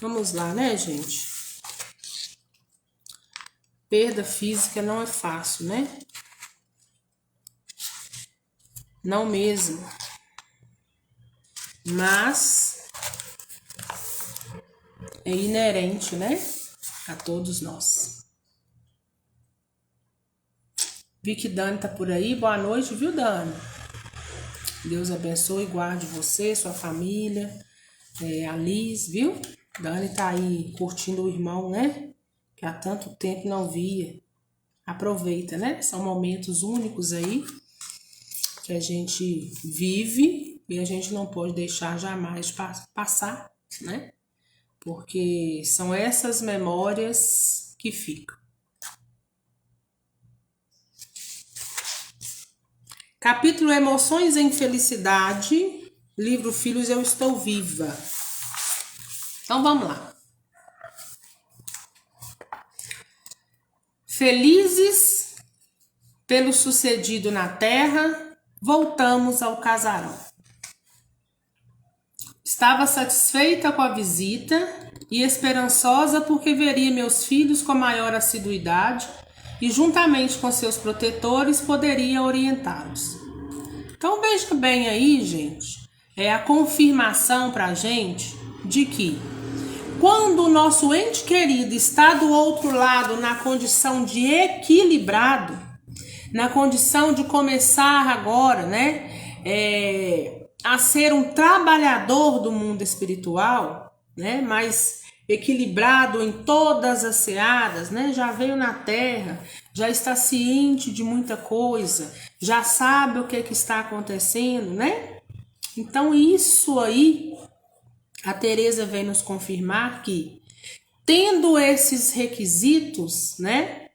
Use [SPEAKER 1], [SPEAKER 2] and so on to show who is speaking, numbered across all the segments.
[SPEAKER 1] Vamos lá, né, gente? Perda física não é fácil, né? Não mesmo. Mas é inerente, né? A todos nós. Vi que Dani tá por aí. Boa noite, viu, Dani? Deus abençoe e guarde você, sua família. A Liz, viu? Dani tá aí curtindo o irmão, né? Que há tanto tempo não via. Aproveita, né? São momentos únicos aí que a gente vive e a gente não pode deixar jamais de passar, né? Porque são essas memórias que ficam. Capítulo Emoções em Felicidade, livro Filhos Eu Estou Viva. Então vamos lá. Felizes pelo sucedido na terra, voltamos ao casarão. Estava satisfeita com a visita e esperançosa porque veria meus filhos com maior assiduidade e, juntamente com seus protetores, poderia orientá-los. Então veja bem aí, gente, é a confirmação para a gente de que quando o nosso ente querido está do outro lado na condição de equilibrado, na condição de começar agora, né, a ser um trabalhador do mundo espiritual, né, mais equilibrado em todas as searas, né, já veio na Terra, já está ciente de muita coisa, já sabe o que está acontecendo, né? Então isso aí, a Teresa vem nos confirmar que, tendo esses requisitos, né,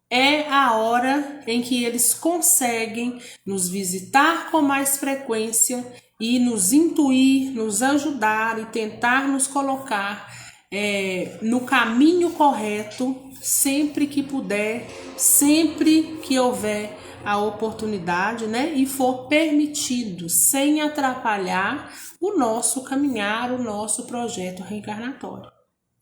[SPEAKER 1] é a hora em que eles conseguem nos visitar com mais frequência e nos intuir, nos ajudar e tentar nos colocar no caminho correto sempre que puder, sempre que houver a oportunidade, né? E for permitido, sem atrapalhar o nosso caminhar, o nosso projeto reencarnatório,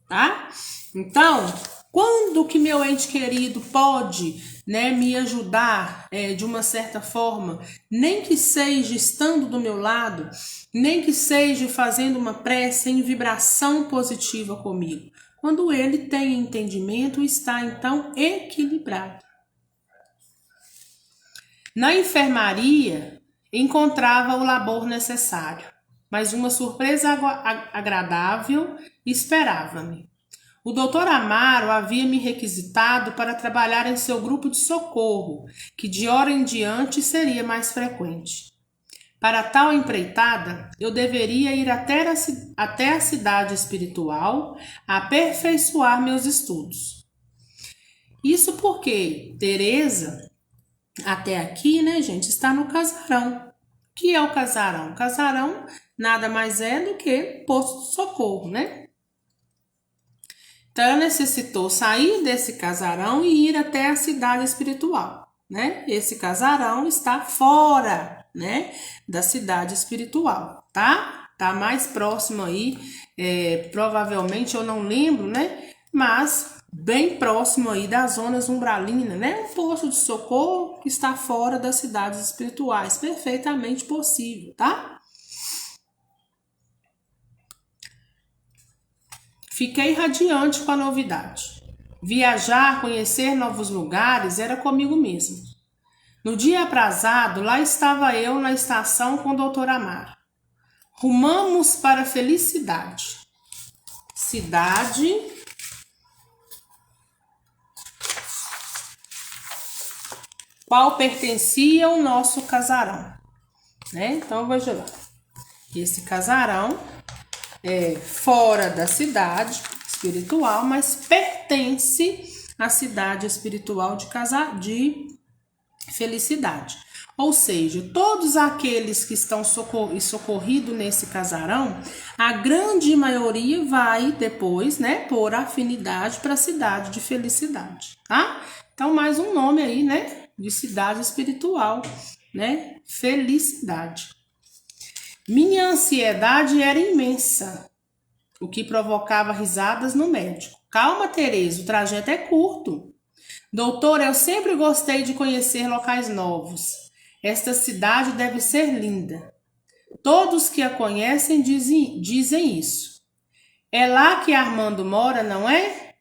[SPEAKER 1] tá? Então, quando que meu ente querido pode, né, me ajudar de uma certa forma, nem que seja estando do meu lado, nem que seja fazendo uma prece em vibração positiva comigo, quando ele tem entendimento e está então equilibrado. Na enfermaria, encontrava o labor necessário, mas uma surpresa agradável esperava-me. O doutor Amaro havia me requisitado para trabalhar em seu grupo de socorro, que de hora em diante seria mais frequente. Para tal empreitada, eu deveria ir até a cidade espiritual aperfeiçoar meus estudos. Isso porque Teresa, até aqui, né, gente, está no casarão. O que é o casarão? O casarão nada mais é do que posto de socorro, né? Então, ela necessitou sair desse casarão e ir até a cidade espiritual, né? Esse casarão está fora, né, da cidade espiritual, tá? Tá mais próximo aí, provavelmente, eu não lembro, né? Mas bem próximo aí das zonas umbralinas, né? Um posto de socorro que está fora das cidades espirituais, perfeitamente possível, tá? Fiquei radiante com a novidade. Viajar, conhecer novos lugares era comigo mesmo. No dia aprazado, lá estava eu na estação com o doutor Amaro. Rumamos para a felicidade. Cidade qual pertencia ao nosso casarão, né? Então veja lá. Esse casarão é fora da cidade espiritual, mas pertence à cidade espiritual de felicidade. Ou seja, todos aqueles que estão socorridos nesse casarão, a grande maioria vai depois, né, por afinidade para a cidade de felicidade, tá? Então, mais um nome aí, né, de cidade espiritual, né, felicidade. Minha ansiedade era imensa. o que provocava risadas no médico. Calma, Tereza, o trajeto é curto. Doutor, eu sempre gostei de conhecer locais novos. Esta cidade deve ser linda. Todos que a conhecem dizem isso. É lá que Armando mora, não é?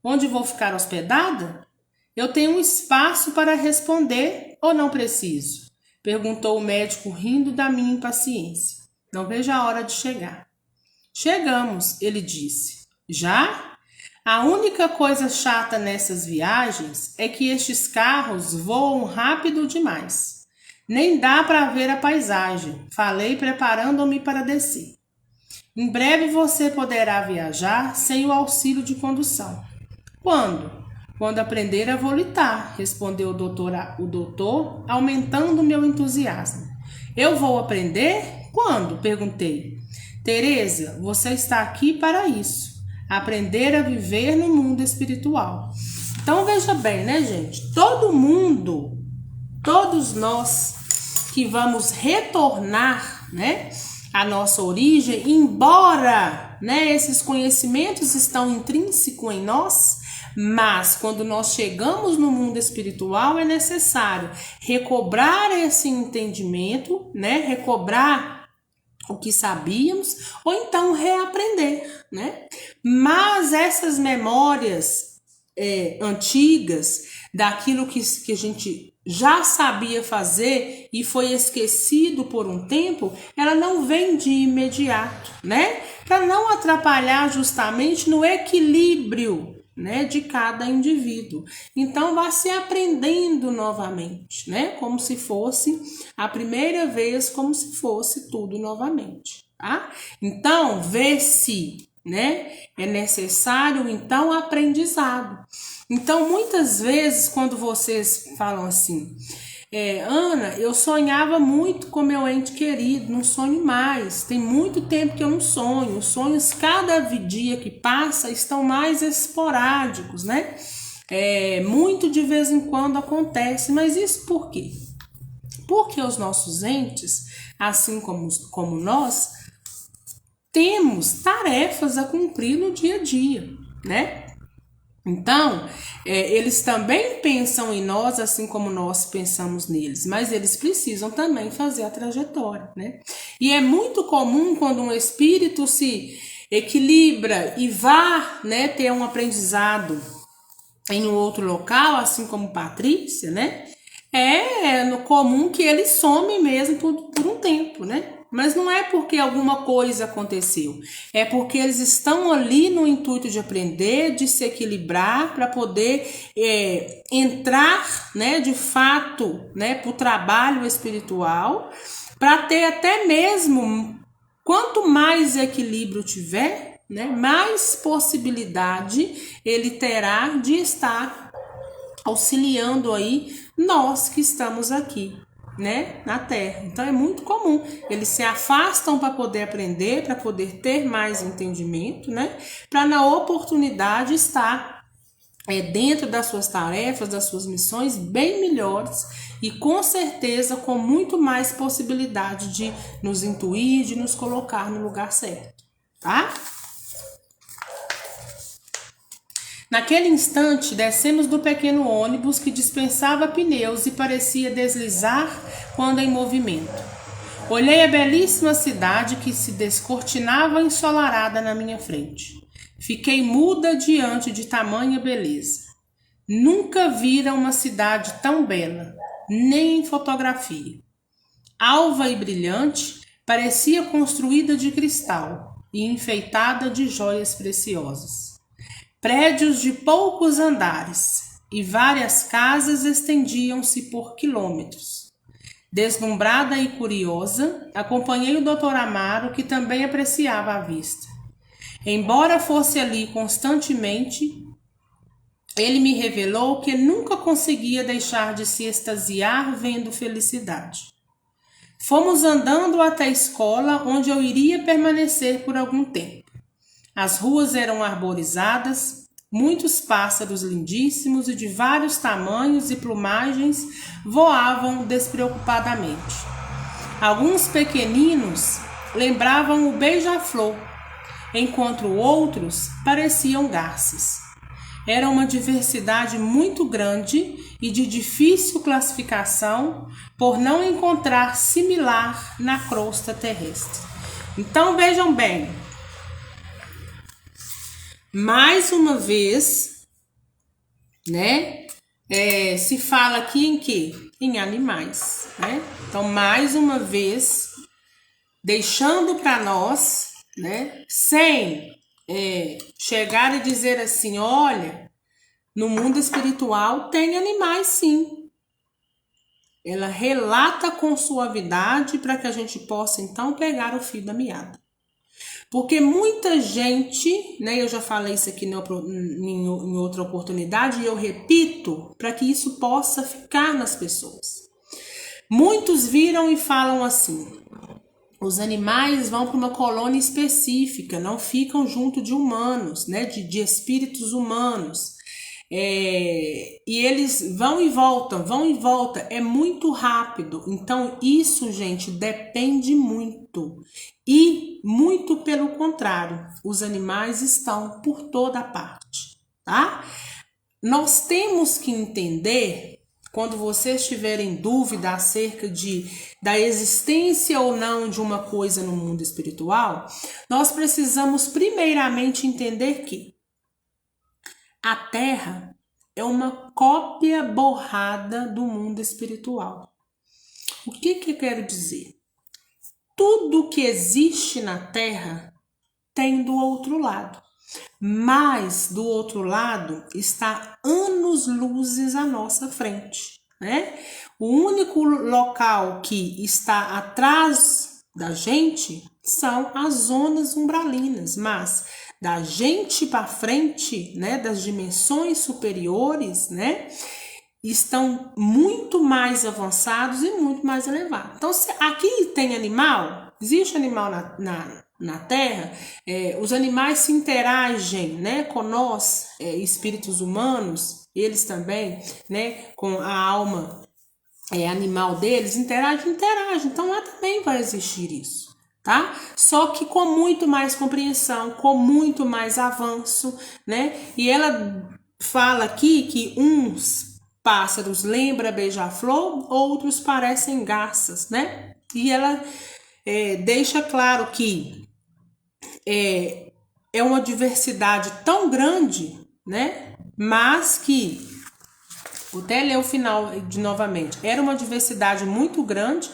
[SPEAKER 1] Onde vou ficar hospedada? Eu tenho um espaço para responder ou não preciso? Perguntou o médico rindo da minha impaciência. Não vejo a hora de chegar. Chegamos, ele disse. Já? A única coisa chata nessas viagens é que estes carros voam rápido demais. Nem dá para ver a paisagem, falei preparando-me para descer. Em breve você poderá viajar sem o auxílio de condução. Quando? Quando aprender a volitar, respondeu o doutor, aumentando meu entusiasmo. Eu vou aprender? Quando? Perguntei. Tereza, você está aqui para isso. Aprender a viver no mundo espiritual. Então veja bem, né, gente? Todo mundo, todos nós que vamos retornar, né, à nossa origem, embora, né, esses conhecimentos estão intrínsecos em nós, mas quando nós chegamos no mundo espiritual é necessário recobrar esse entendimento, né, recobrar o que sabíamos, ou então reaprender, né? Mas essas memórias antigas, daquilo que a gente já sabia fazer e foi esquecido por um tempo, ela não vem de imediato, né? Para não atrapalhar justamente no equilíbrio, né, de cada indivíduo. Então vai se aprendendo novamente, né, como se fosse a primeira vez, como se fosse tudo novamente, tá? Então vê-se, né, é necessário então aprendizado. Então muitas vezes quando vocês falam assim, Ana, eu sonhava muito com meu ente querido, não sonho mais, tem muito tempo que eu não sonho, os sonhos cada dia que passa estão mais esporádicos, né? Muito de vez em quando acontece, mas isso por quê? Porque os nossos entes, assim como nós, temos tarefas a cumprir no dia a dia, né? Então, eles também pensam em nós, assim como nós pensamos neles, mas eles precisam também fazer a trajetória, né? E é muito comum quando um espírito se equilibra e vá, né, ter um aprendizado em um outro local, assim como Patrícia, né? É comum que ele some mesmo por um tempo, né? Mas não é porque alguma coisa aconteceu, é porque eles estão ali no intuito de aprender, de se equilibrar para poder entrar, né, de fato, né, para o trabalho espiritual, para ter até mesmo, quanto mais equilíbrio tiver, né, mais possibilidade ele terá de estar auxiliando aí nós que estamos aqui, né, na Terra. Então é muito comum, eles se afastam para poder aprender, para poder ter mais entendimento, né, para na oportunidade estar dentro das suas tarefas, das suas missões bem melhores e com certeza com muito mais possibilidade de nos intuir, de nos colocar no lugar certo, tá? Naquele instante, descemos do pequeno ônibus que dispensava pneus e parecia deslizar quando em movimento. Olhei a belíssima cidade que se descortinava ensolarada na minha frente. Fiquei muda diante de tamanha beleza. Nunca vira uma cidade tão bela, nem em fotografia. Alva e brilhante, parecia construída de cristal e enfeitada de joias preciosas. Prédios de poucos andares e várias casas estendiam-se por quilômetros. Deslumbrada e curiosa, acompanhei o Dr. Amaro, que também apreciava a vista. Embora fosse ali constantemente, ele me revelou que nunca conseguia deixar de se extasiar vendo felicidade. Fomos andando até a escola, onde eu iria permanecer por algum tempo. As ruas eram arborizadas, muitos pássaros lindíssimos e de vários tamanhos e plumagens voavam despreocupadamente. Alguns pequeninos lembravam o beija-flor. enquanto outros pareciam garças. Era uma diversidade muito grande e de difícil classificação por não encontrar similar na crosta terrestre. Então vejam bem, mais uma vez, né, se fala aqui em quê? Em animais, né? Então mais uma vez, deixando para nós, né, sem chegar e dizer assim, olha, no mundo espiritual tem animais sim. Ela relata com suavidade para que a gente possa então pegar o fio da meada. Porque muita gente, né, eu já falei isso aqui em outra oportunidade e eu repito para que isso possa ficar nas pessoas. Muitos viram e falam assim, os animais vão para uma colônia específica, não ficam junto de humanos, né, de espíritos humanos. E eles vão e voltam, é muito rápido. Então isso, gente, depende muito. E muito pelo contrário, os animais estão por toda parte, tá? Nós temos que entender, quando vocês tiverem dúvida acerca da existência ou não de uma coisa no mundo espiritual, nós precisamos primeiramente entender que a Terra é uma cópia borrada do mundo espiritual. O que eu quero dizer? Tudo que existe na Terra tem do outro lado. Mas do outro lado está anos-luzes à nossa frente, né? O único local que está atrás da gente são as zonas umbralinas, mas da gente para frente, né, das dimensões superiores, né, estão muito mais avançados e muito mais elevados. Então, se aqui tem animal, existe animal na Terra, os animais se interagem, né, com nós, espíritos humanos, eles também, né, com a alma animal deles, interagem. Então lá também vai existir isso, tá? Só que com muito mais compreensão, com muito mais avanço, né? E ela fala aqui que uns pássaros lembram beija-flor, outros parecem garças, né? E ela deixa claro que é uma diversidade tão grande, né? Mas que, vou até ler o final novamente, era uma diversidade muito grande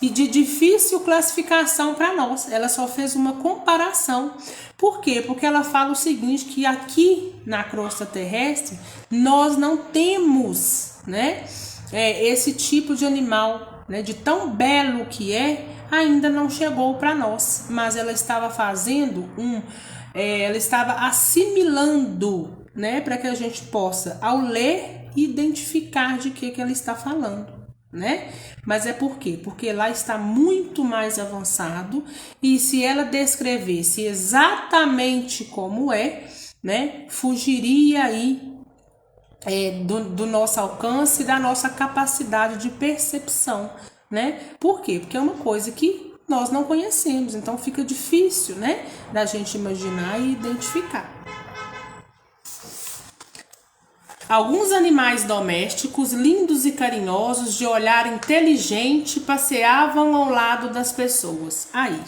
[SPEAKER 1] e de difícil classificação para nós. Ela só fez uma comparação. Por quê? Porque ela fala o seguinte, que aqui na crosta terrestre nós não temos, né, esse tipo de animal, né, de tão belo que ainda não chegou para nós, mas ela estava fazendo ela estava assimilando, né, para que a gente possa, ao ler, identificar de que ela está falando, né? Mas é por quê? Porque lá está muito mais avançado e se ela descrevesse exatamente como né, fugiria aí do nosso alcance e da nossa capacidade de percepção, né? Por quê? Porque é uma coisa que nós não conhecemos, então fica difícil, né, da gente imaginar e identificar. Alguns animais domésticos, lindos e carinhosos, de olhar inteligente, passeavam ao lado das pessoas. Aí,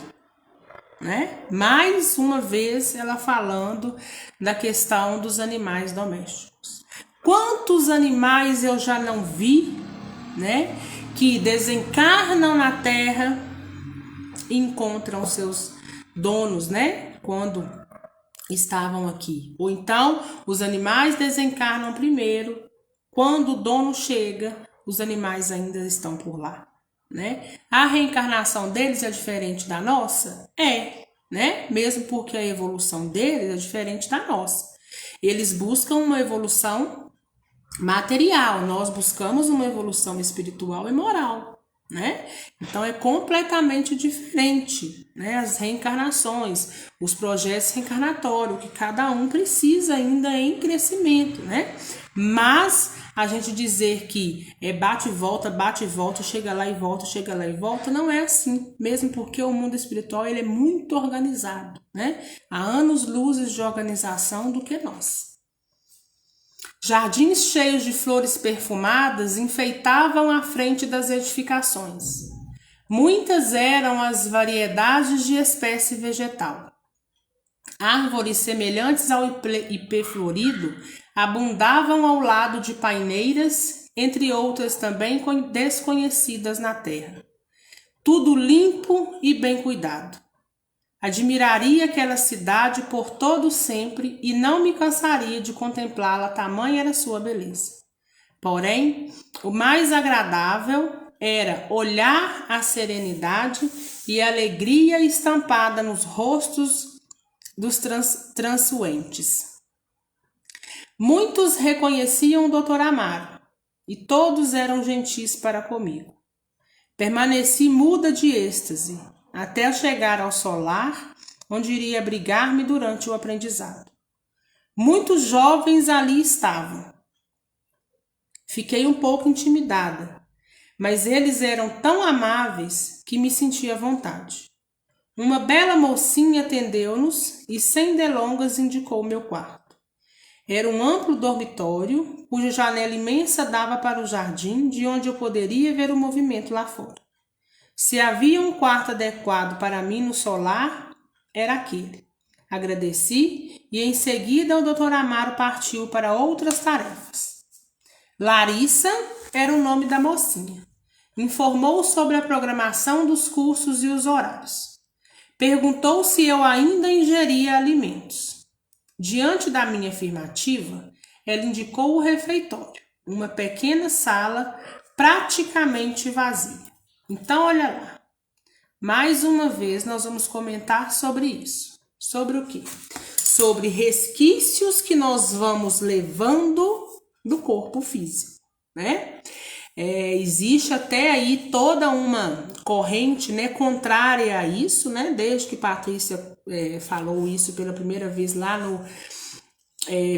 [SPEAKER 1] né? Mais uma vez ela falando da questão dos animais domésticos. Quantos animais eu já não vi, né, que desencarnam na Terra e encontram seus donos, né, quando estavam aqui. Ou então, os animais desencarnam primeiro, quando o dono chega, os animais ainda estão por lá, né? A reencarnação deles é diferente da nossa? Né? Mesmo porque a evolução deles é diferente da nossa. Eles buscam uma evolução material, nós buscamos uma evolução espiritual e moral, né? Então é completamente diferente, né? As reencarnações, os projetos reencarnatórios, que cada um precisa ainda em crescimento, né? Mas a gente dizer que bate e volta, chega lá e volta, chega lá e volta, não é assim, mesmo porque o mundo espiritual ele é muito organizado, né? Há anos-luzes de organização do que nós. Jardins cheios de flores perfumadas enfeitavam a frente das edificações. Muitas eram as variedades de espécie vegetal. Árvores semelhantes ao ipê florido abundavam ao lado de paineiras, entre outras também desconhecidas na terra. Tudo limpo e bem cuidado. Admiraria aquela cidade por todo sempre e não me cansaria de contemplá-la, tamanha era sua beleza. Porém, o mais agradável era olhar a serenidade e a alegria estampada nos rostos dos transuentes. Muitos reconheciam o Dr. Amaro e todos eram gentis para comigo. Permaneci muda de êxtase até chegar ao solar, onde iria abrigar-me durante o aprendizado. Muitos jovens ali estavam. Fiquei um pouco intimidada, mas eles eram tão amáveis que me senti à vontade. Uma bela mocinha atendeu-nos e, sem delongas, indicou o meu quarto. Era um amplo dormitório, cuja janela imensa dava para o jardim, de onde eu poderia ver o movimento lá fora. Se havia um quarto adequado para mim no solar, era aquele. Agradeci e em seguida o Dr. Amaro partiu para outras tarefas. Larissa era o nome da mocinha. Informou sobre a programação dos cursos e os horários. Perguntou se eu ainda ingeria alimentos. Diante da minha afirmativa, ela indicou o refeitório, uma pequena sala praticamente vazia. Então, olha lá. Mais uma vez, nós vamos comentar sobre isso. Sobre o quê? Sobre resquícios que nós vamos levando do corpo físico, né? Existe até aí toda uma corrente, né, contrária a isso, né? Desde que Patrícia falou isso pela primeira vez lá no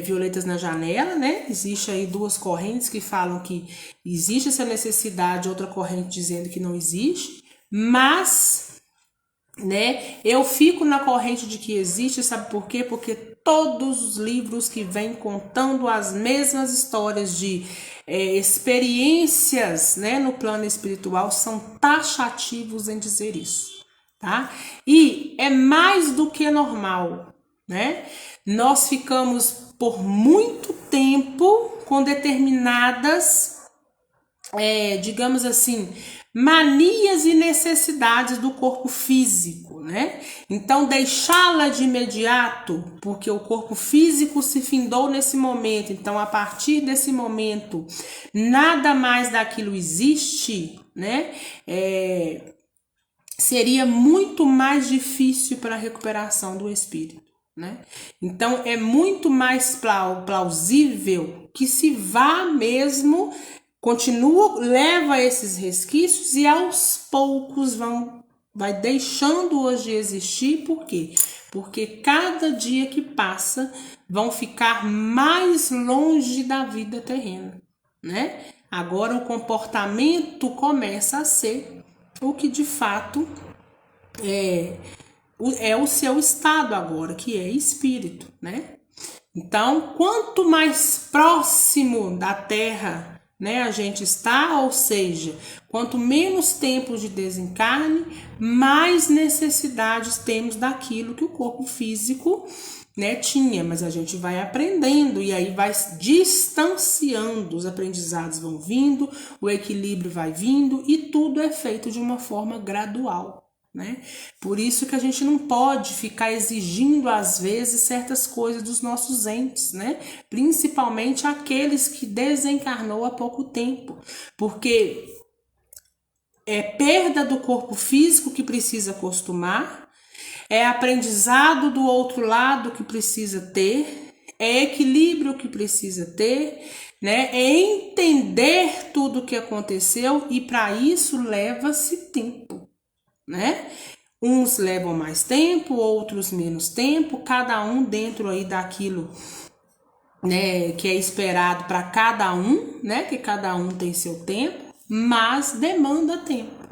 [SPEAKER 1] Violetas na Janela, né? Existe aí duas correntes que falam que existe essa necessidade, outra corrente dizendo que não existe, mas, né, eu fico na corrente de que existe, sabe por quê? Porque todos os livros que vêm contando as mesmas histórias de experiências, né, no plano espiritual são taxativos em dizer isso, tá? E é mais do que normal, né? Nós ficamos por muito tempo com determinadas, digamos assim, manias e necessidades do corpo físico, né? Então, deixá-la de imediato, porque o corpo físico se findou nesse momento. Então, a partir desse momento, nada mais daquilo existe, né? Seria muito mais difícil para a recuperação do espírito, né? Então, é muito mais plausível que se vá mesmo, continua, leva esses resquícios e aos poucos vai deixando hoje de existir. Por quê? Porque cada dia que passa vão ficar mais longe da vida terrena, né? Agora o comportamento começa a ser o que de fato é o seu estado agora, que é espírito, né? Então, quanto mais próximo da Terra, né, a gente está, ou seja, quanto menos tempo de desencarne, mais necessidades temos daquilo que o corpo físico, né, tinha, mas a gente vai aprendendo e aí vai distanciando, os aprendizados vão vindo, o equilíbrio vai vindo e tudo é feito de uma forma gradual, né? Por isso que a gente não pode ficar exigindo às vezes certas coisas dos nossos entes, né? Principalmente aqueles que desencarnou há pouco tempo, porque é perda do corpo físico que precisa acostumar, é aprendizado do outro lado que precisa ter, é equilíbrio que precisa ter, né? É entender tudo o que aconteceu e para isso leva-se tempo, né? Uns levam mais tempo, outros menos tempo, cada um dentro aí daquilo né, que é esperado para cada um, né, que cada um tem seu tempo, mas demanda tempo,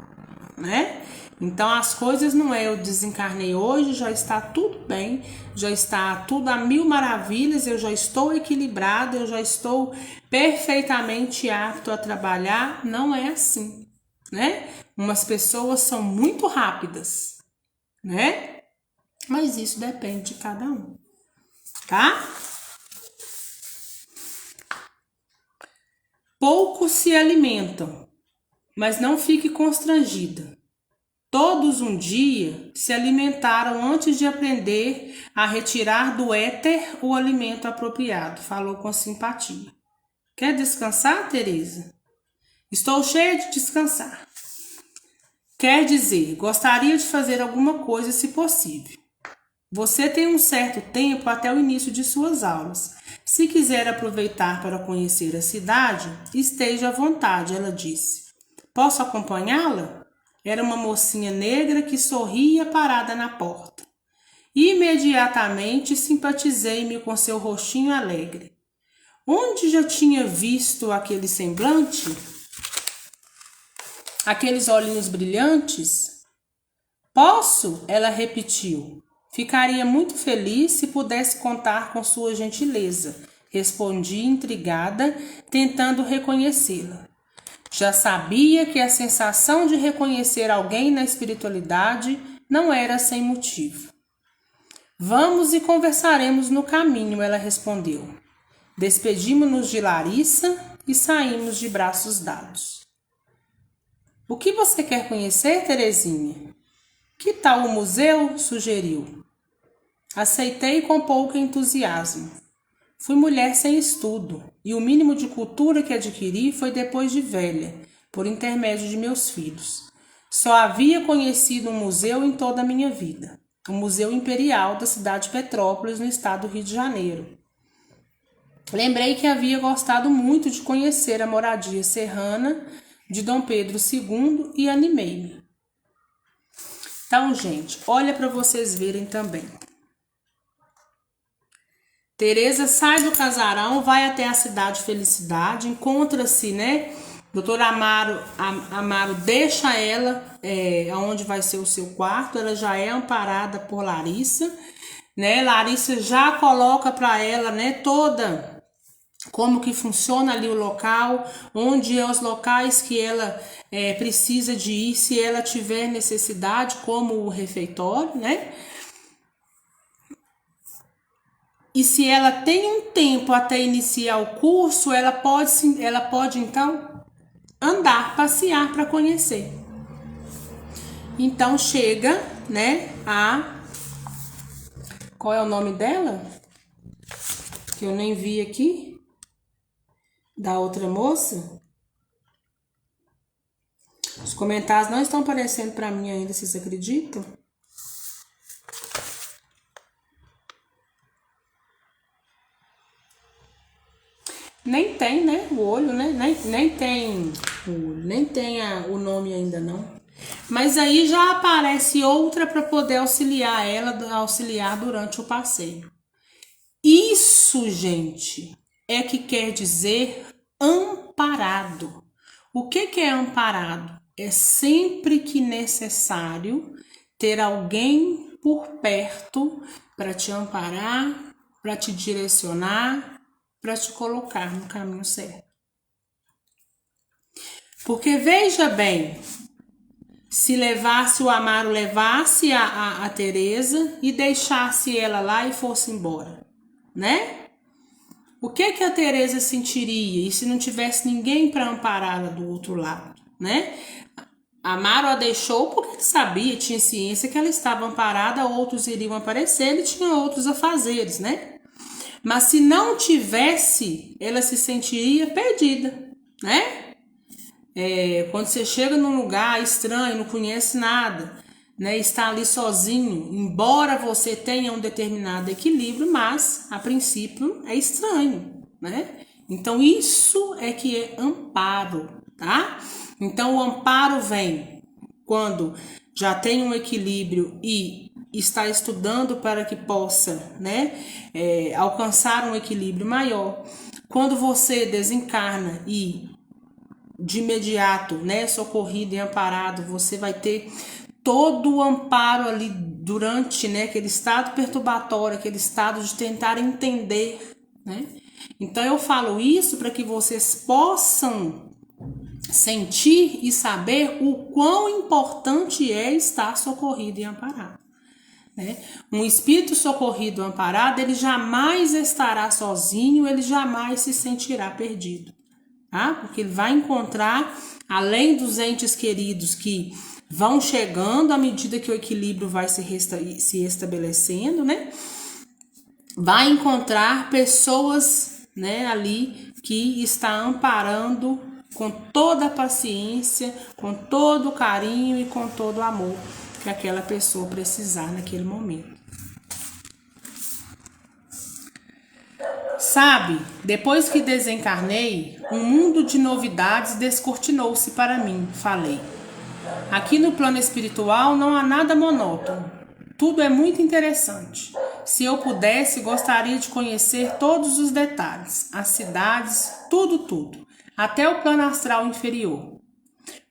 [SPEAKER 1] né? Então as coisas não é eu desencarnei hoje, já está tudo bem, já está tudo a mil maravilhas, eu já estou equilibrado, eu já estou perfeitamente apto a trabalhar. Não é assim, né? Umas pessoas são muito rápidas, né? Mas isso depende de cada um, tá? Poucos se alimentam, mas não fique constrangida. Todos um dia se alimentaram antes de aprender a retirar do éter o alimento apropriado. Falou com simpatia. Quer descansar, Teresa? Estou cheia de descansar. Quer dizer, gostaria de fazer alguma coisa se possível. Você tem um certo tempo até o início de suas aulas. Se quiser aproveitar para conhecer a cidade, esteja à vontade, ela disse. Posso acompanhá-la? Era uma mocinha negra que sorria parada na porta. Imediatamente simpatizei-me com seu rostinho alegre. Onde já tinha visto aquele semblante? Aqueles olhinhos brilhantes? Posso? Ela repetiu. Ficaria muito feliz se pudesse contar com sua gentileza, respondi intrigada, tentando reconhecê-la. Já sabia que a sensação de reconhecer alguém na espiritualidade não era sem motivo. Vamos e conversaremos no caminho, ela respondeu. Despedimos-nos de Larissa e saímos de braços dados. O que você quer conhecer, Terezinha? Que tal o museu? Sugeriu. Aceitei com pouco entusiasmo. Fui mulher sem estudo, e o mínimo de cultura que adquiri foi depois de velha, por intermédio de meus filhos. Só havia conhecido um museu em toda a minha vida, o Museu Imperial da cidade de Petrópolis, no estado do Rio de Janeiro. Lembrei que havia gostado muito de conhecer a moradia serrana de Dom Pedro II e animei-me. Então, gente, olha para vocês verem também. Teresa sai do casarão, vai até a cidade Felicidade, encontra-se, né? Doutor Amaro deixa ela onde vai ser o seu quarto, ela já é amparada por Larissa, né? Larissa já coloca para ela, né, toda como que funciona ali o local, onde é os locais que ela precisa de ir, se ela tiver necessidade, como o refeitório, né? E se ela tem um tempo até iniciar o curso, ela pode então andar, passear para conhecer. Então chega, né, qual é o nome dela? Que eu nem vi aqui. Da outra moça. Os comentários não estão aparecendo para mim ainda, vocês acreditam? Nem tem, né, o olho, né? Nem tem o olho, nem tem o nome ainda não. Mas aí já aparece outra para poder auxiliar ela, auxiliar durante o passeio. Isso, gente, é que quer dizer amparado. O que é amparado? É sempre que necessário ter alguém por perto para te amparar, para te direcionar, para te colocar no caminho certo. Porque veja bem, se o Amaro levasse a Teresa e deixasse ela lá e fosse embora, né? O que a Teresa sentiria e se não tivesse ninguém para ampará-la do outro lado, né? Amaro a deixou porque ele sabia, tinha ciência que ela estava amparada, outros iriam aparecer, ele tinha outros afazeres, né? Mas se não tivesse, ela se sentiria perdida, né? Quando você chega num lugar estranho, não conhece nada, né? Está ali sozinho, embora você tenha um determinado equilíbrio, mas a princípio é estranho, né? Então isso é que é amparo, tá? Então o amparo vem quando já tem um equilíbrio e está estudando para que possa, né, alcançar um equilíbrio maior. Quando você desencarna e de imediato, né, socorrido e amparado, você vai ter todo o amparo ali durante, né, aquele estado perturbatório, aquele estado de tentar entender, né? Então eu falo isso para que vocês possam sentir e saber o quão importante é estar socorrido e amparado, né? Um espírito socorrido e amparado, ele jamais estará sozinho, ele jamais se sentirá perdido, tá? Porque ele vai encontrar, além dos entes queridos que vão chegando à medida que o equilíbrio vai se estabelecendo, né? Vai encontrar pessoas, né, ali que está amparando com toda a paciência, com todo o carinho e com todo o amor que aquela pessoa precisar naquele momento. Sabe, depois que desencarnei, um mundo de novidades descortinou-se para mim, falei. Aqui no plano espiritual não há nada monótono. Tudo é muito interessante. Se eu pudesse, gostaria de conhecer todos os detalhes, as cidades, tudo, até o plano astral inferior.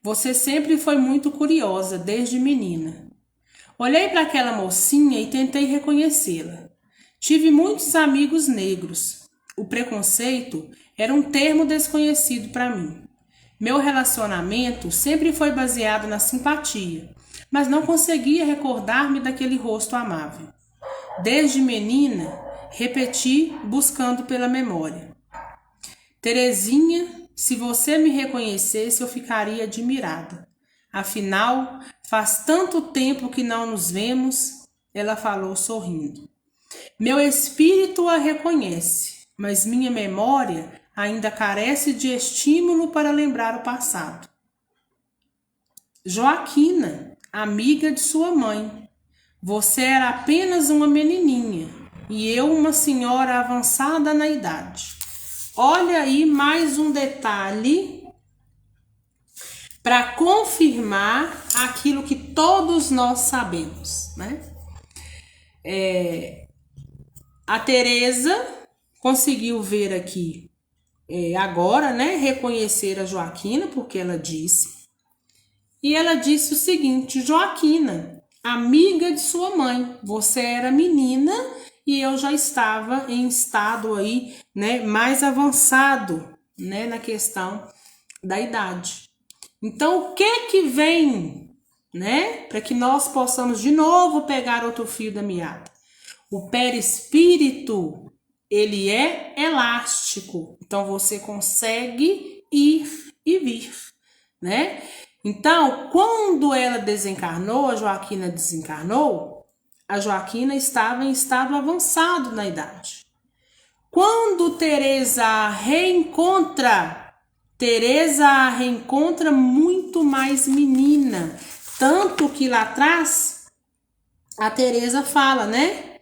[SPEAKER 1] Você sempre foi muito curiosa, desde menina. Olhei para aquela mocinha e tentei reconhecê-la. Tive muitos amigos negros. O preconceito era um termo desconhecido para mim. Meu relacionamento sempre foi baseado na simpatia, mas não conseguia recordar-me daquele rosto amável. Desde menina, repeti buscando pela memória. Terezinha, se você me reconhecesse, eu ficaria admirada. Afinal, faz tanto tempo que não nos vemos, ela falou sorrindo. Meu espírito a reconhece, mas minha memória ainda carece de estímulo para lembrar o passado. Joaquina, amiga de sua mãe. Você era apenas uma menininha e eu uma senhora avançada na idade. Olha aí mais um detalhe para confirmar aquilo que todos nós sabemos, né? A Teresa conseguiu ver aqui agora, né? Reconhecer a Joaquina, porque ela disse. E ela disse o seguinte: Joaquina, amiga de sua mãe, você era menina e eu já estava em estado aí, né, mais avançado, né, na questão da idade. Então, o que vem, né, para que nós possamos de novo pegar outro fio da meada? O perispírito, ele é elástico, então você consegue ir e vir, né? Então, quando ela desencarnou, a Joaquina desencarnou, a Joaquina estava em estado avançado na idade. Quando Teresa a reencontra muito mais menina, tanto que lá atrás a Teresa fala, né?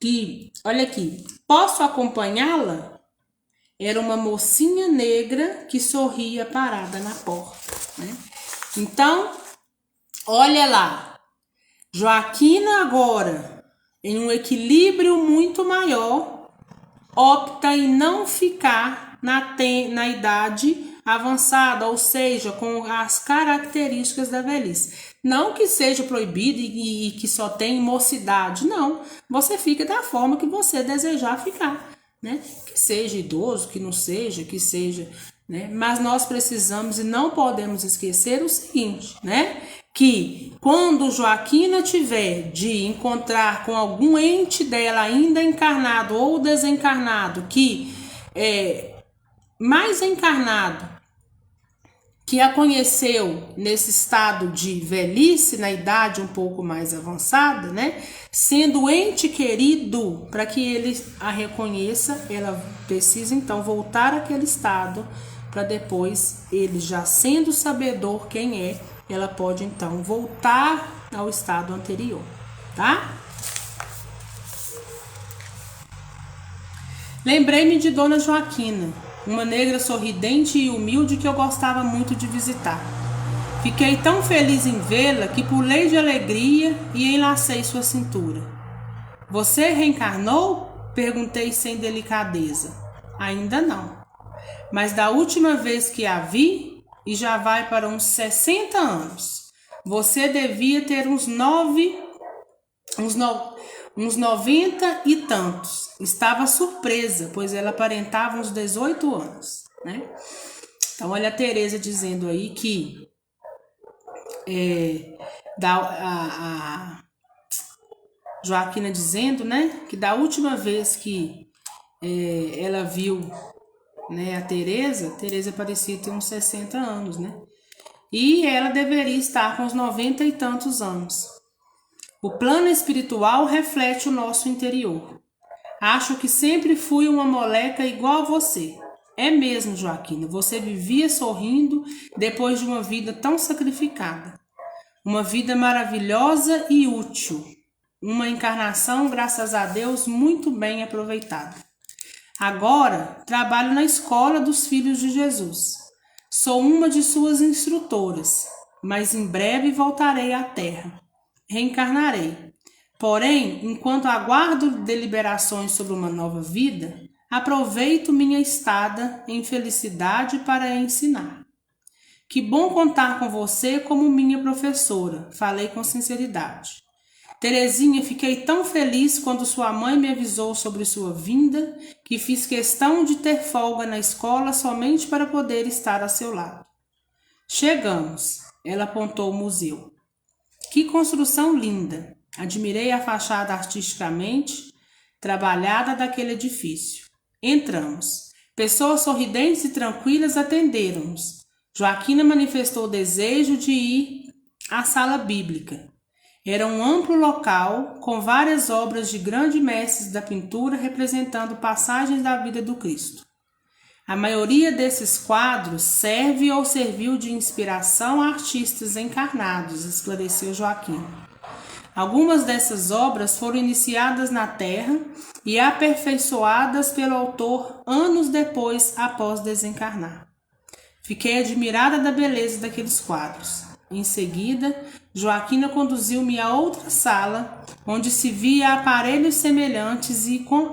[SPEAKER 1] Que, olha aqui, posso acompanhá-la? Era uma mocinha negra que sorria parada na porta, né? Então, olha lá, Joaquina agora, em um equilíbrio muito maior, opta em não ficar na idade avançada, ou seja, com as características da velhice. Não que seja proibido e que só tem mocidade, não. Você fica da forma que você desejar ficar, né? Que seja idoso, que não seja, que seja, né? Mas nós precisamos e não podemos esquecer o seguinte, né? Que quando Joaquina tiver de encontrar com algum ente dela ainda encarnado ou desencarnado, que é mais encarnado, que a conheceu nesse estado de velhice, na idade um pouco mais avançada, né? Sendo ente querido, para que ele a reconheça, ela precisa então voltar àquele estado, para depois, ele já sendo sabedor quem é, ela pode então voltar ao estado anterior, tá? Lembrei-me de Dona Joaquina, uma negra sorridente e humilde que eu gostava muito de visitar. Fiquei tão feliz em vê-la que pulei de alegria e enlacei sua cintura. Você reencarnou? Perguntei sem delicadeza. Ainda não. Mas da última vez que a vi, e já vai para uns 60 anos, você devia ter uns 90 e tantos. Estava surpresa, pois ela aparentava uns 18 anos, né? Então, olha a Teresa dizendo aí que a Joaquina dizendo, né, que da última vez que ela viu, né, a Teresa parecia ter uns 60 anos, né? E ela deveria estar com uns 90 e tantos anos. O plano espiritual reflete o nosso interior. Acho que sempre fui uma moleca igual a você. É mesmo, Joaquina, você vivia sorrindo depois de uma vida tão sacrificada. Uma vida maravilhosa e útil. Uma encarnação, graças a Deus, muito bem aproveitada. Agora, trabalho na escola dos Filhos de Jesus. Sou uma de suas instrutoras, mas em breve voltarei à Terra. Reencarnarei. Porém, enquanto aguardo deliberações sobre uma nova vida, aproveito minha estada em felicidade para ensinar. Que bom contar com você como minha professora, falei com sinceridade. Terezinha, fiquei tão feliz quando sua mãe me avisou sobre sua vinda, que fiz questão de ter folga na escola somente para poder estar a seu lado. Chegamos, ela apontou o museu. Que construção linda! Admirei a fachada artisticamente trabalhada daquele edifício. Entramos. Pessoas sorridentes e tranquilas atenderam-nos. Joaquina manifestou o desejo de ir à sala bíblica. Era um amplo local com várias obras de grandes mestres da pintura representando passagens da vida do Cristo. A maioria desses quadros serve ou serviu de inspiração a artistas encarnados, esclareceu Joaquim. Algumas dessas obras foram iniciadas na Terra e aperfeiçoadas pelo autor anos depois, após desencarnar. Fiquei admirada da beleza daqueles quadros. Em seguida, Joaquina conduziu-me a outra sala, onde se via aparelhos semelhantes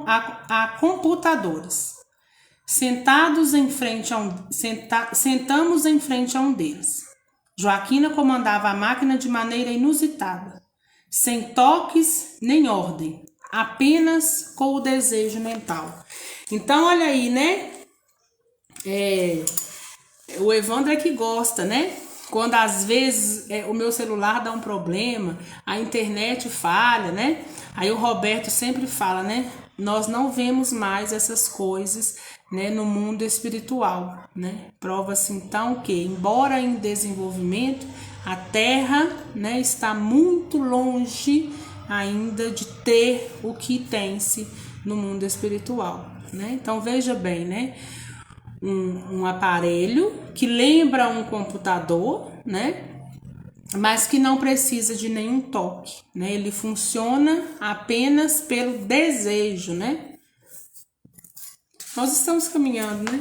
[SPEAKER 1] a computadores. Sentamos em frente a um deles. Joaquina comandava a máquina de maneira inusitada, sem toques nem ordem, apenas com o desejo mental. Então, olha aí, né? O Evandro é que gosta, né? Quando às vezes o meu celular dá um problema, a internet falha, né? Aí o Roberto sempre fala, né? Nós não vemos mais essas coisas, né, no mundo espiritual, né? Prova-se então que, embora em desenvolvimento, a Terra, né, está muito longe ainda de ter o que tem-se no mundo espiritual, né? Então veja bem, né? Um aparelho que lembra um computador, né? Mas que não precisa de nenhum toque, né? Ele funciona apenas pelo desejo, né? Nós estamos caminhando, né?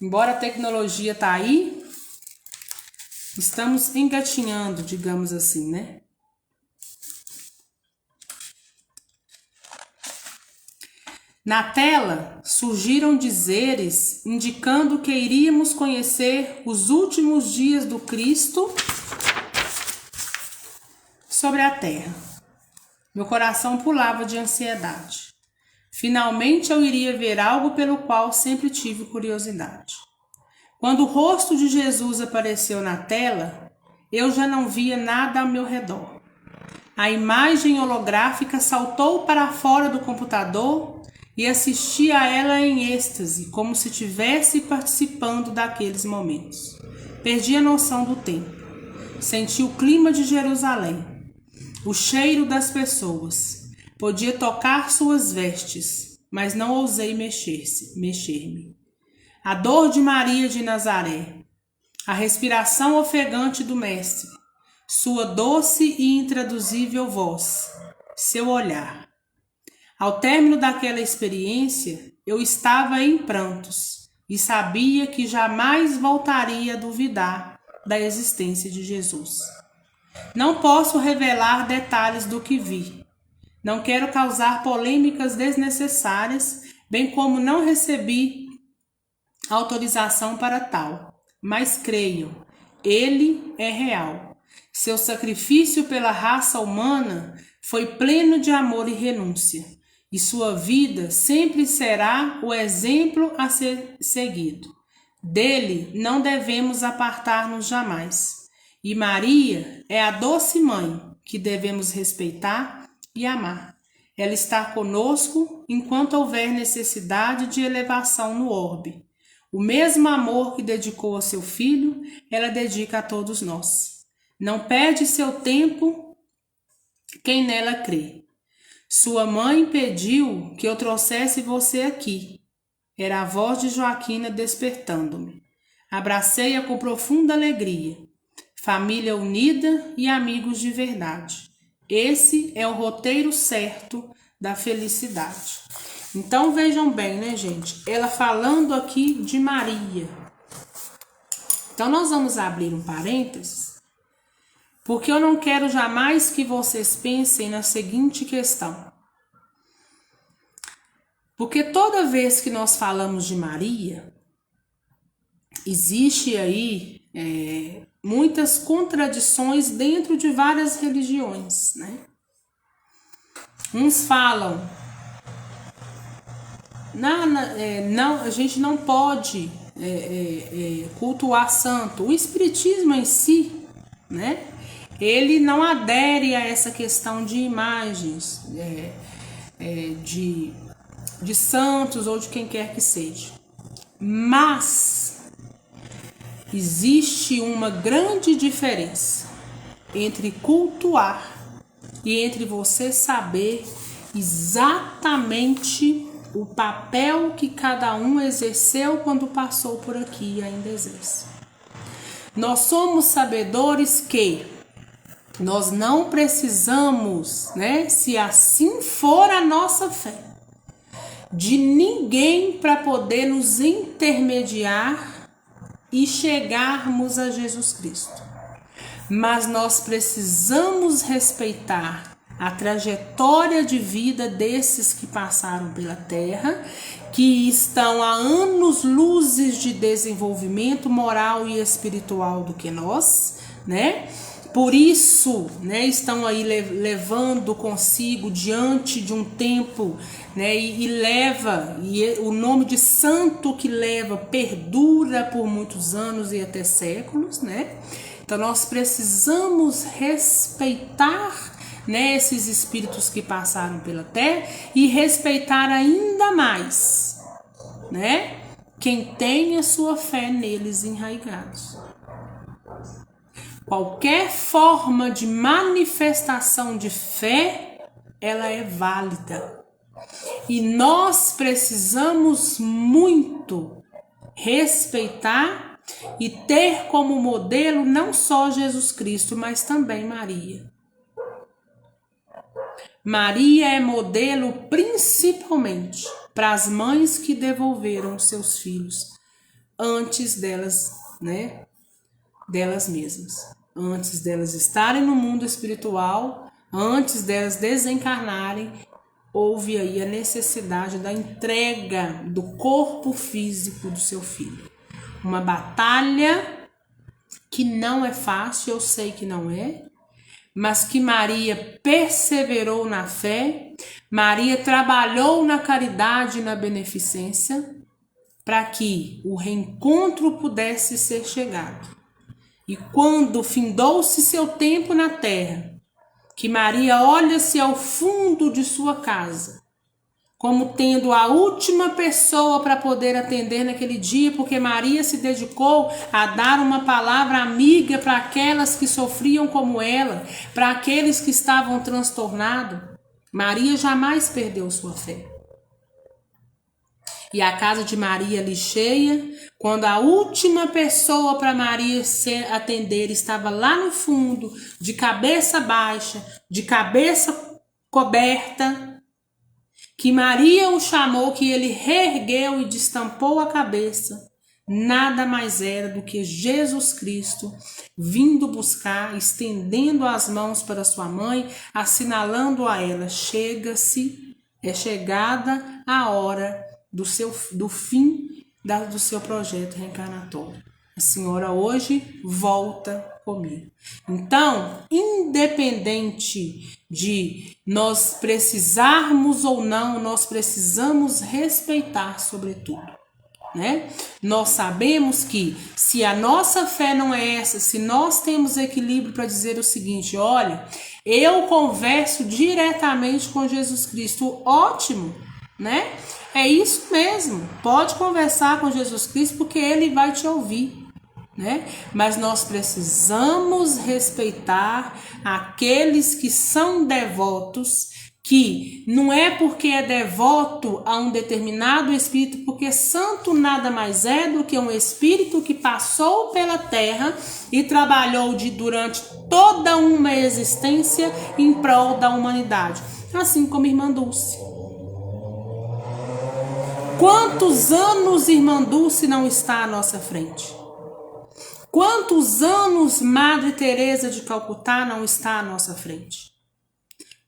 [SPEAKER 1] Embora a tecnologia tá aí, estamos engatinhando, digamos assim, né? Na tela surgiram dizeres indicando que iríamos conhecer os últimos dias do Cristo sobre a terra. Meu coração pulava de ansiedade. Finalmente eu iria ver algo pelo qual sempre tive curiosidade. Quando o rosto de Jesus apareceu na tela, eu já não via nada ao meu redor. A imagem holográfica saltou para fora do computador e assisti a ela em êxtase, como se estivesse participando daqueles momentos. Perdi a noção do tempo. Senti o clima de Jerusalém, o cheiro das pessoas. Podia tocar suas vestes, mas não ousei mexer-me. A dor de Maria de Nazaré, a respiração ofegante do Mestre, sua doce e intraduzível voz, seu olhar. Ao término daquela experiência, eu estava em prantos e sabia que jamais voltaria a duvidar da existência de Jesus. Não posso revelar detalhes do que vi. Não quero causar polêmicas desnecessárias, bem como não recebi autorização para tal. Mas creiam, ele é real. Seu sacrifício pela raça humana foi pleno de amor e renúncia, e sua vida sempre será o exemplo a ser seguido. Dele não devemos apartar-nos jamais. E Maria é a doce mãe que devemos respeitar e amar. Ela está conosco enquanto houver necessidade de elevação no orbe. O mesmo amor que dedicou a seu filho, ela dedica a todos nós. Não perde seu tempo quem nela crê. Sua mãe pediu que eu trouxesse você aqui. Era a voz de Joaquina despertando-me. Abracei-a com profunda alegria. Família unida e amigos de verdade. Esse é o roteiro certo da felicidade. Então vejam bem, né, gente? Ela falando aqui de Maria. Então nós vamos abrir um parênteses, porque eu não quero jamais que vocês pensem na seguinte questão. Porque toda vez que nós falamos de Maria, existe aí muitas contradições dentro de várias religiões, né? Uns falam, não, a gente não pode cultuar santo. O espiritismo em si, né? Ele não adere a essa questão de imagens, de santos ou de quem quer que seja. Mas existe uma grande diferença entre cultuar e entre você saber exatamente o papel que cada um exerceu quando passou por aqui e ainda exerce. Nós somos sabedores que nós não precisamos, né, se assim for a nossa fé, de ninguém para poder nos intermediar e chegarmos a Jesus Cristo. Mas nós precisamos respeitar a trajetória de vida desses que passaram pela Terra, que estão há anos-luzes de desenvolvimento moral e espiritual do que nós, né? Por isso, né, estão aí levando consigo diante de um tempo, né, e o nome de santo que leva perdura por muitos anos e até séculos, né? Então nós precisamos respeitar, né, esses espíritos que passaram pela Terra e respeitar ainda mais, né, quem tem a sua fé neles enraigados. Qualquer forma de manifestação de fé, ela é válida. E nós precisamos muito respeitar e ter como modelo não só Jesus Cristo, mas também Maria. Maria é modelo principalmente para as mães que devolveram seus filhos antes delas, né, delas mesmas. Antes delas estarem no mundo espiritual, antes delas desencarnarem, houve aí a necessidade da entrega do corpo físico do seu filho. Uma batalha que não é fácil, eu sei que não é, mas que Maria perseverou na fé, Maria trabalhou na caridade e na beneficência, para que o reencontro pudesse ser chegado. E quando findou-se seu tempo na terra, que Maria olha-se ao fundo de sua casa, como tendo a última pessoa para poder atender naquele dia, porque Maria se dedicou a dar uma palavra amiga para aquelas que sofriam como ela, para aqueles que estavam transtornados. Maria jamais perdeu sua fé. E a casa de Maria ali cheia, quando a última pessoa para Maria se atender estava lá no fundo, de cabeça baixa, de cabeça coberta, que Maria o chamou, que ele reergueu e destampou a cabeça, nada mais era do que Jesus Cristo vindo buscar, estendendo as mãos para sua mãe, assinalando a ela: é chegada a hora do fim do seu projeto reencarnatório. A senhora hoje volta comigo. Então, independente de nós precisarmos ou não, nós precisamos respeitar sobretudo, né? Nós sabemos que se a nossa fé não é essa, se nós temos equilíbrio para dizer o seguinte: olha, eu converso diretamente com Jesus Cristo, ótimo, né? É isso mesmo, pode conversar com Jesus Cristo porque ele vai te ouvir, né? Mas nós precisamos respeitar aqueles que são devotos, que não é porque é devoto a um determinado espírito, porque santo nada mais é do que um espírito que passou pela terra e trabalhou durante toda uma existência em prol da humanidade, assim como Irmã Dulce. Quantos anos Irmã Dulce não está à nossa frente? Quantos anos Madre Teresa de Calcutá não está à nossa frente?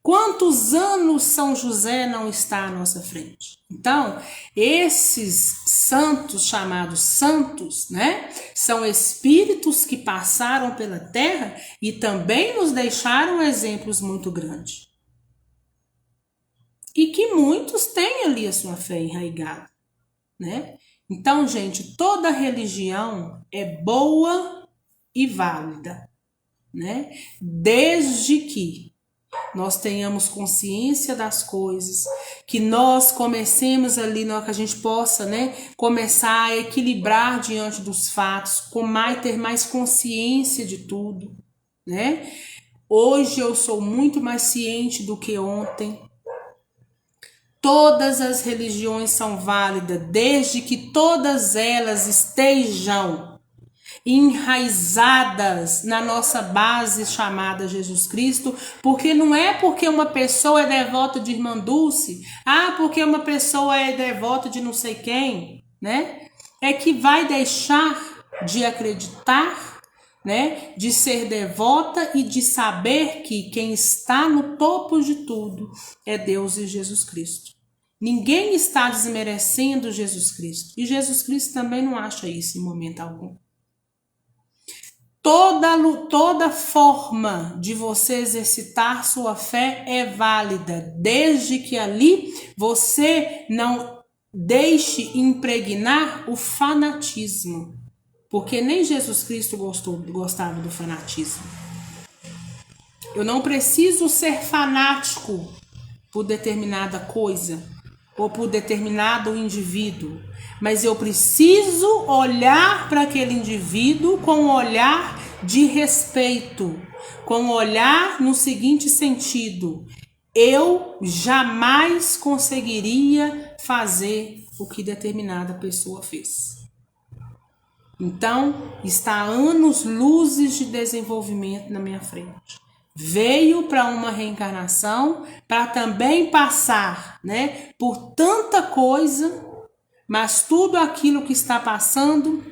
[SPEAKER 1] Quantos anos São José não está à nossa frente? Então, esses santos, chamados santos, né, são espíritos que passaram pela terra e também nos deixaram exemplos muito grandes. E que muitos têm ali a sua fé enraigada, né? Então, gente, toda religião é boa e válida, né? Desde que nós tenhamos consciência das coisas, que nós comecemos ali, que a gente possa, né, começar a equilibrar diante dos fatos, ter mais consciência de tudo, né? Hoje eu sou muito mais ciente do que ontem. Todas as religiões são válidas, desde que todas elas estejam enraizadas na nossa base chamada Jesus Cristo, porque não é porque uma pessoa é devota de Irmã Dulce, porque uma pessoa é devota de não sei quem, né? É que vai deixar de acreditar, né? De ser devota e de saber que quem está no topo de tudo é Deus e Jesus Cristo. Ninguém está desmerecendo Jesus Cristo. E Jesus Cristo também não acha isso em momento algum. Toda forma de você exercitar sua fé é válida, desde que ali você não deixe impregnar o fanatismo. Porque nem Jesus Cristo gostava do fanatismo. Eu não preciso ser fanático por determinada coisa ou por determinado indivíduo, mas eu preciso olhar para aquele indivíduo com um olhar de respeito, com um olhar no seguinte sentido: eu jamais conseguiria fazer o que determinada pessoa fez. Então, está anos-luzes de desenvolvimento na minha frente. Veio para uma reencarnação para também passar, né, por tanta coisa, mas tudo aquilo que está passando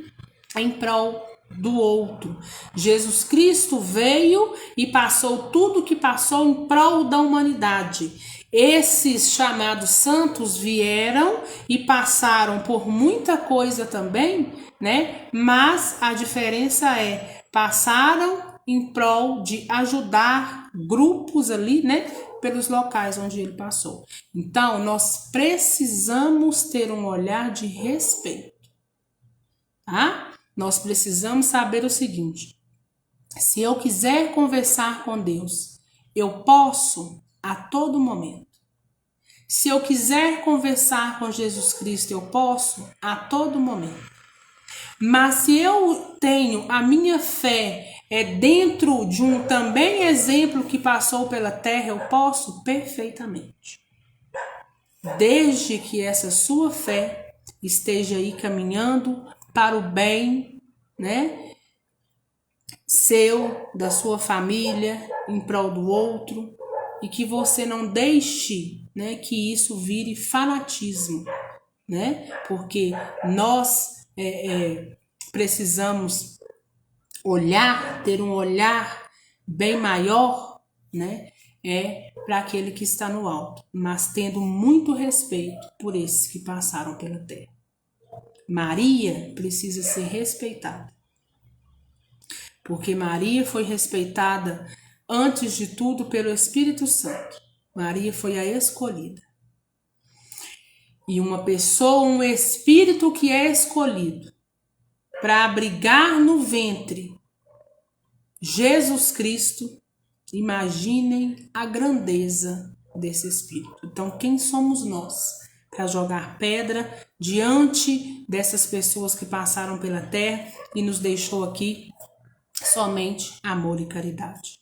[SPEAKER 1] em prol do outro. Jesus Cristo veio e passou tudo que passou em prol da humanidade. Esses chamados santos vieram e passaram por muita coisa também, né? Mas a diferença é, passaram em prol de ajudar grupos ali, né, pelos locais onde ele passou. Então, nós precisamos ter um olhar de respeito, tá? Nós precisamos saber o seguinte: se eu quiser conversar com Deus, eu posso a todo momento. Se eu quiser conversar com Jesus Cristo, eu posso a todo momento. Mas se eu tenho a minha fé dentro de um também exemplo que passou pela terra, eu posso perfeitamente. Desde que essa sua fé esteja aí caminhando para o bem, né, seu, da sua família, em prol do outro, e que você não deixe, né, que isso vire fanatismo, né? Porque nós precisamos olhar, ter um olhar bem maior, né? É para aquele que está no alto, mas tendo muito respeito por esses que passaram pela terra. Maria precisa ser respeitada, porque Maria foi respeitada antes de tudo pelo Espírito Santo. Maria foi a escolhida. E uma pessoa, um espírito que é escolhido para abrigar no ventre Jesus Cristo, imaginem a grandeza desse espírito. Então, quem somos nós para jogar pedra diante dessas pessoas que passaram pela terra e nos deixou aqui somente amor e caridade?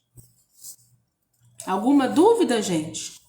[SPEAKER 1] Alguma dúvida, gente?